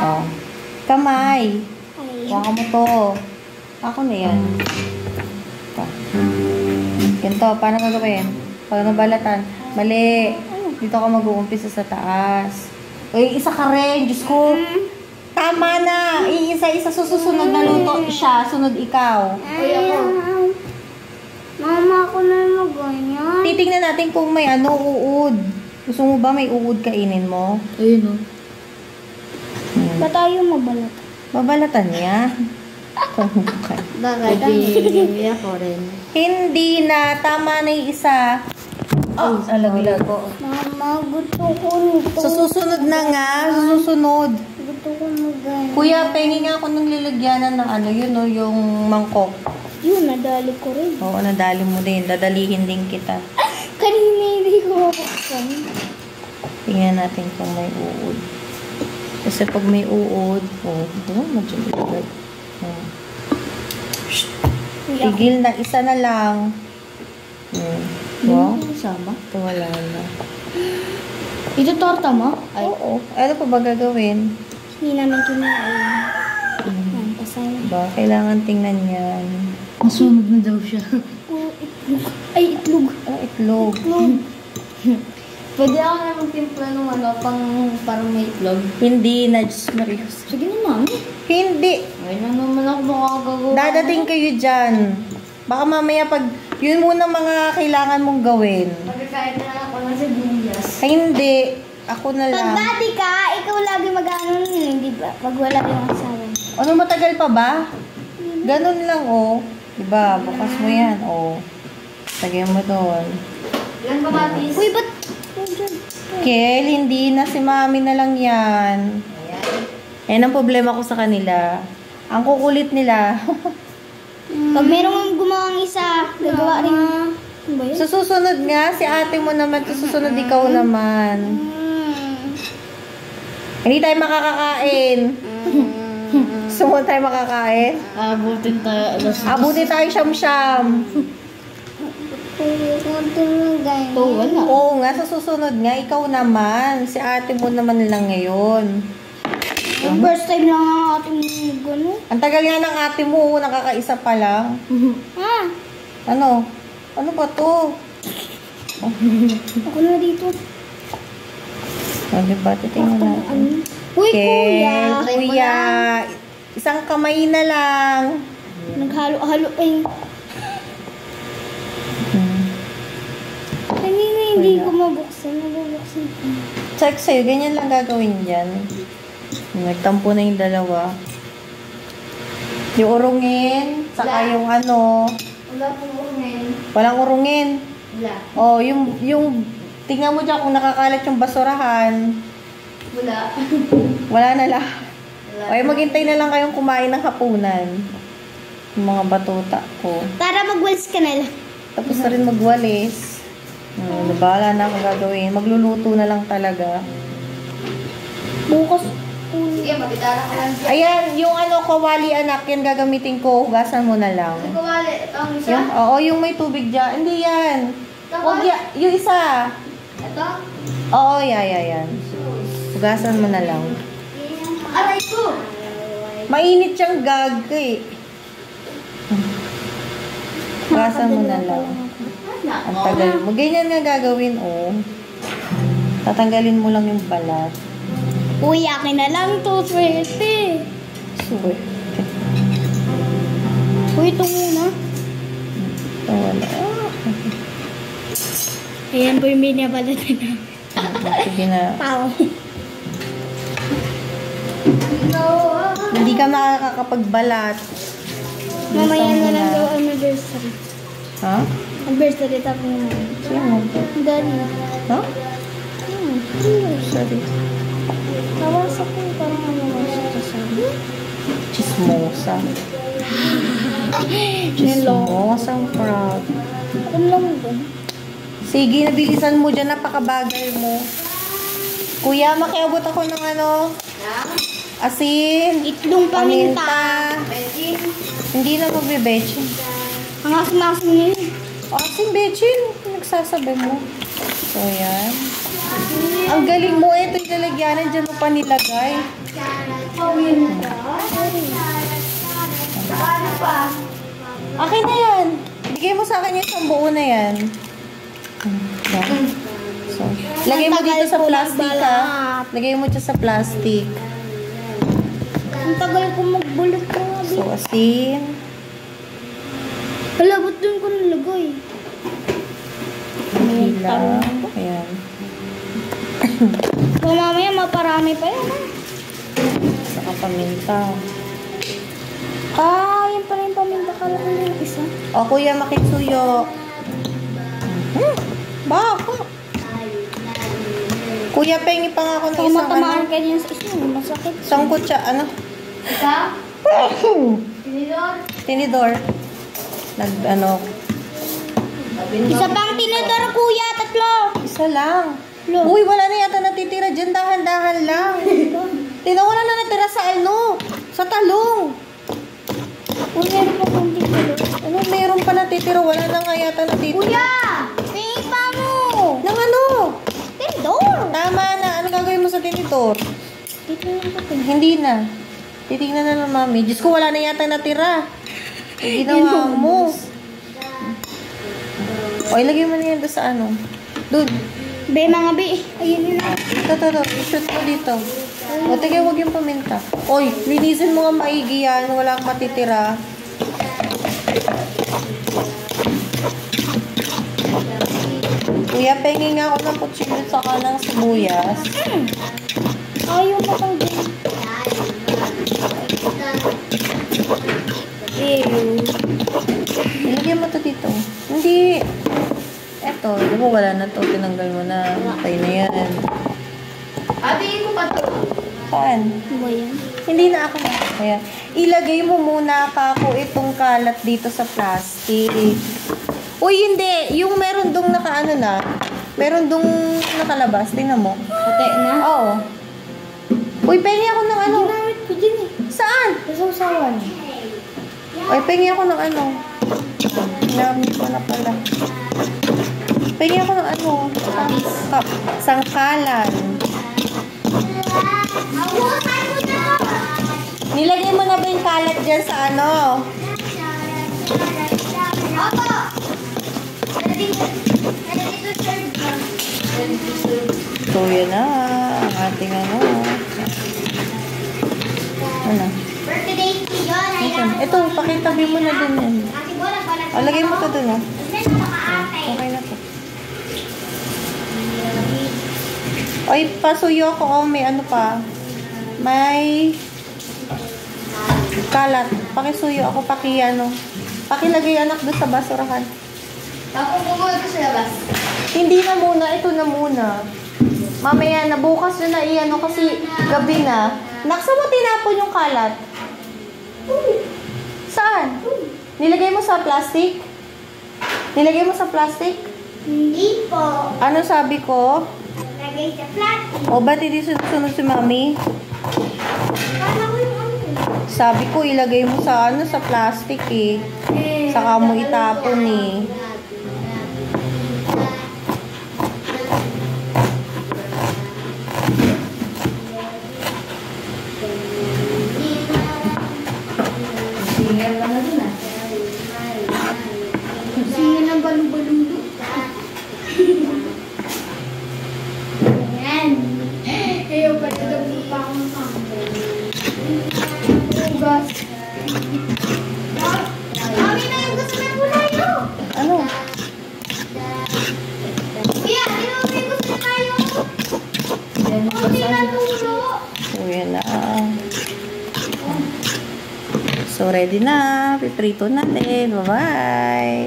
Oh. Kamay. Baka mo to. Ako na yan. Ito. Ganito. Paano gagawin? Pag nabalatan. Mali. Dito ka mag-uumpisa sa taas. Uy, isa ka rin. Diyos ko. Tama na. Isa-isa susunod na luto siya. Sunod ikaw. Uy, ako. Mama, ako na mag-ganyan. Titignan natin kung may uud. Gusto mo ba may uud kainin mo? Ayun o. Ba tayo mabalat? Babalatan niya. Bakit? Hindi ako rin. Hindi na. Tama na yung isa. Oh, alag-lag ko. Mama, gusto ko nito. Sa susunod na nga. Sa susunod. Gusto ko mag-ganyan. Kuya, pengi nga ako ng lilagyanan ng yun o, yung mangkok. Yun, nadali ko rin. Oo, nadali mo din. Dadalihin din kita. Kanina hindi ko mabuksan. Tingnan natin kung may uod. Kasi pag may uod, medyo ilagay. Tigil na, isa na lang. Wow. Sama? Ito wala na. Ito torta mo? Ay. Oo. Ano pa ba gagawin? Hindi namin kinain. Yan, pasaya. Ba, kailangan tingnan yan. Masunog na daw siya. Itlog. Ay, itlog. Itlog. Pwede ako na magtimpla ng parang may itlog. Hindi na, Diyos Marius. Sige na, mami. Hindi. Ay na naman ako makakagawa. Dadating kayo dyan. Baka mamaya pag, yun muna mga kailangan mong gawin. Pagkakain na ako ng sibuyas. Ay, hindi. Ako na Pag lang. bati ka, ikaw lagi mag-ano nun, di ba? Pag wala yung asawa. Ano, matagal pa ba? Ganun lang, oh. Diba? Bukas mo yan, oh. Lagyan mo doon. Ilan ba batis? Uy, ba't? Kel, hindi na. Si mami na lang yan. Ayan ang problema ko sa kanila. Ang kukulit nila. Pag merong gumawang isa, gagawa rin. Ano ba yun? Sa susunod nga, si ate mo naman. Sa susunod, ikaw naman. Hindi tayo makakakain. Gusto mo tayo makakain? Abutin tayo. Abuti tayo siyam-siyam. Ito, wala. Oo nga, sa susunod nga, ikaw naman. Si ate mo naman lang ngayon. Yung first time lang ang ating gano'n. Ang tagal nga ng ate mo, nakakaisa pa lang. Ha? Ano? Ano ba to? Ako na dito. Ano ba? Titingnan natin. Uy, Kel, kuya. kuya. Isang kamay na lang. Naghalo-halo eh. Kanina hindi ko mabuksan. Nabubuksan ko. Check sa'yo, ganyan lang gagawin dyan. Nagtampo na yung dalawa. Yung urungin, saka yung ano. Wala pong urungin. Walang urungin. Wala. Oh, yung tingnan mo dyan kung nakakalat yung basurahan. Wala. Wala na lang. Okay, maghintay na lang kayong kumain ng hapunan. Yung mga batuta ko. Para mag-walis ka na lang. Tapos na rin magwalis. Wala na akong gagawin. Magluluto na lang talaga. Bukas. Sige, magkitara ka lang siya. Ayan, yung kawali anak, yan gagamitin ko. Hugasan mo na lang. Ang kawali. Ito ang isa? Oo, yung may tubig dyan. Hindi yan. Tapos? Yung isa. Ito? Oo, yan. Hugasan mo na lang. Aray ko! Mainit siyang gag eh. Hugasan mo na lang. Ang tagal mo. Ganyan nga gagawin, oh. Tatanggalin mo lang yung balat. Uy, akin na lang to. Swerte. Swerte. Uy, ito muna. Ito wala. Ayan po yung binabalatan namin. Sige na. Pao. Hindi ka makakapagbalat. Mamaya Bilisan mo na lang daw anniversary. Ha? Anniversary tapos na. Sino? Dali. Ha? Sorry. Kawasak ko parang ano sasabi. Chismosa. Chismosang proud. Ano lang ba? Sige, nabilisan mo dyan. Napakabagal mo. Kuya, makiabot ako ng asin. Itlong paminta. Betty? Hindi na magbibetchin. Ang asim-asim niya. Asin, betchin. Nagsasabay mo. So, yan. Ang galing mo. Ito yung lalagyanan. Diyan mo pa nilagay. Akin na yan. Bigay mo sa akin yung isang buo na yan. Yan. So, lagay mo dito sa plastic ha. Lagay mo dyan sa plastic. Ang tagal ko magbulot ko. So, asin. Hala, ba't doon ko nalagay? Hila. Ayan. So, mamaya maparami pa yan. Saka paminta. Yan pala yung paminta ka lang yung isa. O, kuya, makitsuyo. Baka. Kuya, pengi pa nga ako ng Kung isang matamaan ano. ka din sa isa, masakit. Isang kutsa, ano? Isa? Tinidor? Tinidor. Ano? Isa pang tinidor, kuya, tatlo. Isa lang. Lo. Uy, wala na yata natitira dyan. Dahan-dahan lang. Tingnan, wala na natira sa ano? Sa talong. Uy, meron pa kong tinidor. Ano, meron pa natitira. Wala na nga yata natitira. Kuya, tingin pa mo. Nang ano? Tinidor. Tama na. Ano gagawin mo sa tinidor? Dito lang ko. Hindi na. Titignan na ng mami. Diyos ko, wala na yata natira. Ginawa mo. O, ilagay mo na yan doon sa ano. Doon. Be, mga be. Ayun yun na. Ito. I-shoot mo dito. O, tigay, huwag yung paminta. Oy, linisin mo nga maigi yan. Wala kang matitira. Kuya, pengi nga ako ng kutsilyo sa kanang sibuyas. Ayaw mo kang din. Ilagay mo to dito. Hindi. Eto, di ba wala na to. Tinanggal mo na. Patay na yan. Atiin ko pa to. Saan? Ano ba yan? Hindi na ako. Ayan. Ilagay mo muna kako itong kalat dito sa plastic. Uy, hindi. Yung meron dong nakaano na. Meron dong nakalabas. Tingnan mo. Pati na? Oo. Uy, pengi ako ng ano. Ginamit ko din eh. Saan? Nasasawan. Uy, pengi ako ng ano. Ginamit ko na pala. Pengi ako ng ano. Sangkalan. Nilagay mo na ba yung kalat dyan sa ano? So, yan na. Ang ating ano. Ano? Ito, pakitabi mo na dun yan. O, lagay mo to dun, oh. Okay na to. Oy, pasuyo ako. Oh, may ano pa. May kalat. Pakisuyo ako. Pakilagay anak doon sa basurahan. Tapos kumuha ko sa labas. Hindi na muna. Ito na muna. Mamaya na. Bukas yun na iano kasi gabi na. Naksa mo tinapon yung kalat? Saan? Nilagay mo sa plastic? Nilagay mo sa plastic? Hindi po. Ano sabi ko? Lagay sa plastic. O, ba't hindi sunod si mami? Kala ko yung ano eh. Sabi ko, ilagay mo sa ano, sa plastic eh. Saka mo itapon eh. Singal lang na dun ah. Singin ng balong-balong doon. Yan. Ayaw pa na daw pa akong kamay. Ugas. Mami na yung gusto na kulay no? Ano? Kuya, di ba may gusto tayo? Yan, Hindi na tulo. So, yan na. So, ready na. Piprito natin. Bye-bye.